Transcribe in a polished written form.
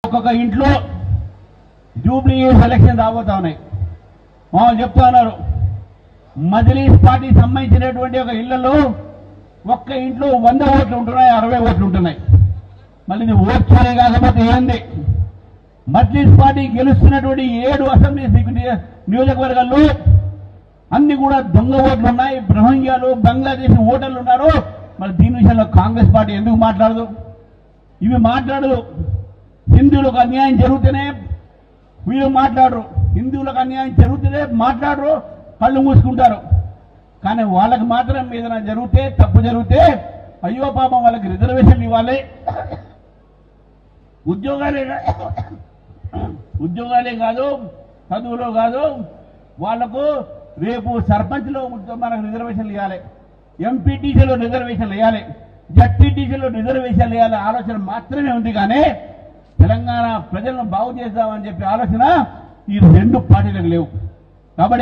ఒక్కొక్క ఇంట్లో Jubilee election రాబోతా ఉన్నాయి. వాళ్ళు చెప్తా ఉన్నారు మజ్లిస్ పార్టీ సంబంధించినటువంటి ఒక ఇళ్లలో ఒక్క ఇంట్లో 100 ఓట్లు ఉంటున్నాయి, 60 ఓట్లు ఉంటున్నాయి. మళ్ళీ ఇది ఓట్ చోరీ కాకపోతే ఏంది? మజ్లిస్ పార్టీ గెలుస్తున్నటువంటి 7 అసెంబ్లీ నియోజకవర్గాల్లో అన్ని కూడా దొంగ ఓట్లు ఉన్నాయి, రోహింగ్యాలు బంగ్లాదేశ్ ఓటర్లు ఉన్నారు. మరి దీని విషయంలో కాంగ్రెస్ పార్టీ ఎందుకు మాట్లాడదు? ఇవి మాట్లాడదు. హిందువులకు అన్యాయం జరిగితేనే వీళ్ళు మాట్లాడరు, హిందువులకు అన్యాయం జరిగితేనే మాట్లాడరు, కళ్ళు మూసుకుంటారు. కానీ వాళ్ళకి మాత్రం ఏదైనా జరిగితే తప్పు జరిగితే అయ్యో పాపం వాళ్ళకి రిజర్వేషన్లు ఇవ్వాలి, ఉద్యోగాలే కాదు చదువులో కాదు వాళ్లకు రేపు సర్పంచ్లో మనకు రిజర్వేషన్లు ఇవ్వాలి, ఎంపీటీసీలో రిజర్వేషన్లు ఇవ్వాలి, జడ్పీటీసీలో రిజర్వేషన్లు ఇవ్వాలి ఆలోచన మాత్రమే ఉంది. కానీ తెలంగాణ ప్రజలను బాగు చేద్దామని చెప్పి ఆలోచన ఈ 2 పార్టీలకు లేవు.